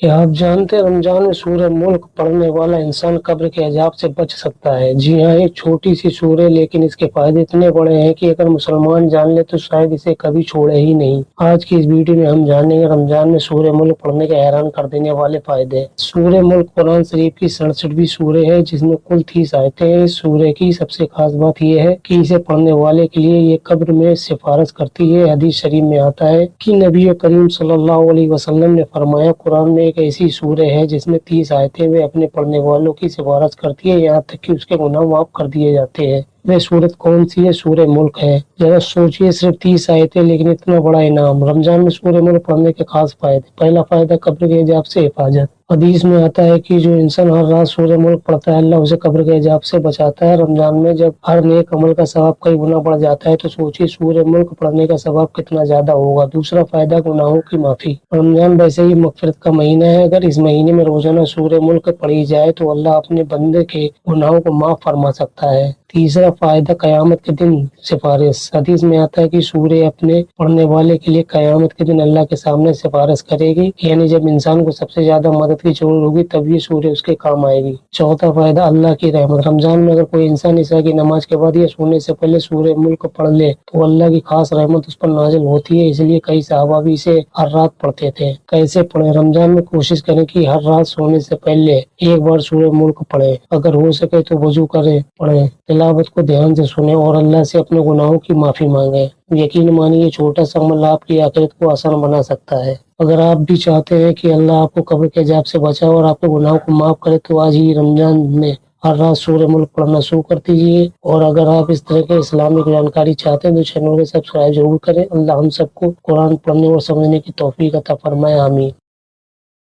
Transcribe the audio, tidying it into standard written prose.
क्या आप जानते हैं रमजान में सूरह मुल्क पढ़ने वाला इंसान कब्र के अजाब से बच सकता है। जी हाँ, एक छोटी सी सूरह लेकिन इसके फायदे इतने बड़े हैं कि अगर मुसलमान जान ले तो शायद इसे कभी छोड़े ही नहीं। आज की इस वीडियो में हम जानेंगे रमजान में सूरह मुल्क पढ़ने के हैरान कर देने वाले फायदे। सूरह मुल्क कुरान शरीफ की 67वीं सूरह है जिसमें कुल 30 आयतें हैं। इस सूरह की सबसे खास बात यह है कि इसे पढ़ने वाले के लिए ये कब्र में सिफारिश करती है। हदीस शरीफ में आता है कि नबी करीम सल्लल्लाहु अलैहि वसल्लम ने फरमाया, कुरान में एक ऐसी सूरह है जिसमें 30 आयतें वे अपने पढ़ने वालों की सिफारिश करती है, यहाँ तक कि उसके गुनाह माफ कर दिए जाते हैं। वह सूरत कौन सी है? सूरह मुल्क है। जरा सोचिए, सिर्फ 30 आयतें लेकिन इतना बड़ा इनाम। रमजान में सूरह मुल्क पढ़ने के खास फायदे। पहला फायदा, कब्र के अजाब से हिफाजत। हदीस में आता है कि जो इंसान हर रात सूरह मुल्क पढ़ता है अल्लाह उसे कब्र के अजाब से बचाता है। रमजान में जब हर नेक अमल का सवाब कई गुना बढ़ जाता है तो सोचिए सूरह मुल्क पढ़ने का सवाब कितना ज्यादा होगा। दूसरा फायदा, गुनाहों की माफी। रमजान वैसे ही मगफिरत का महीना है। अगर इस महीने में रोजाना सूरह मुल्क पढ़ी जाए तो अल्लाह अपने बंदे के गुनाहों को माफ फरमा सकता है। तीसरा फायदा, कयामत के दिन सिफारिश। हदीस में आता है कि सूरह अपने पढ़ने वाले के लिए कयामत के दिन अल्लाह के सामने सिफारिश करेगी, यानी जब इंसान को सबसे ज्यादा मदद की जरूरत होगी तब ये सूरह उसके काम आएगी। चौथा फायदा, अल्लाह की रहमत। रमजान में अगर कोई इंसान इशा की नमाज के बाद या सोने से पहले सूरह मुल्क पढ़ ले तो अल्लाह की खास रहमत उस पर नाजिल होती है। इसलिए कई सहाबा भी इसे हर रात पढ़ते थे। कैसे पढ़े? रमजान में कोशिश करें कि हर रात सोने से पहले एक बार सूरह मुल्क पढ़े। अगर हो सके तो वजू करे पढ़े, तिलावत को ध्यान से सुने और अल्लाह से अपने गुनाहों की माफी मांगे। यकीन मानिए छोटा सा अमल आपकी आखिरत को आसान बना सकता है। अगर आप भी चाहते हैं कि अल्लाह आपको कब्र के अजाब से बचाए और आपके गुनाहों को माफ करे तो आज ही रमजान में हर रात सूरह मुल्क पढ़ना शुरू कर दीजिए। और अगर आप इस तरह के इस्लामिक जानकारी चाहते हैं तो चैनल को सब्सक्राइब जरूर करें। अल्लाह हम सबको कुरान पढ़ने और समझने की तौफीक अता फरमाए। आमीन।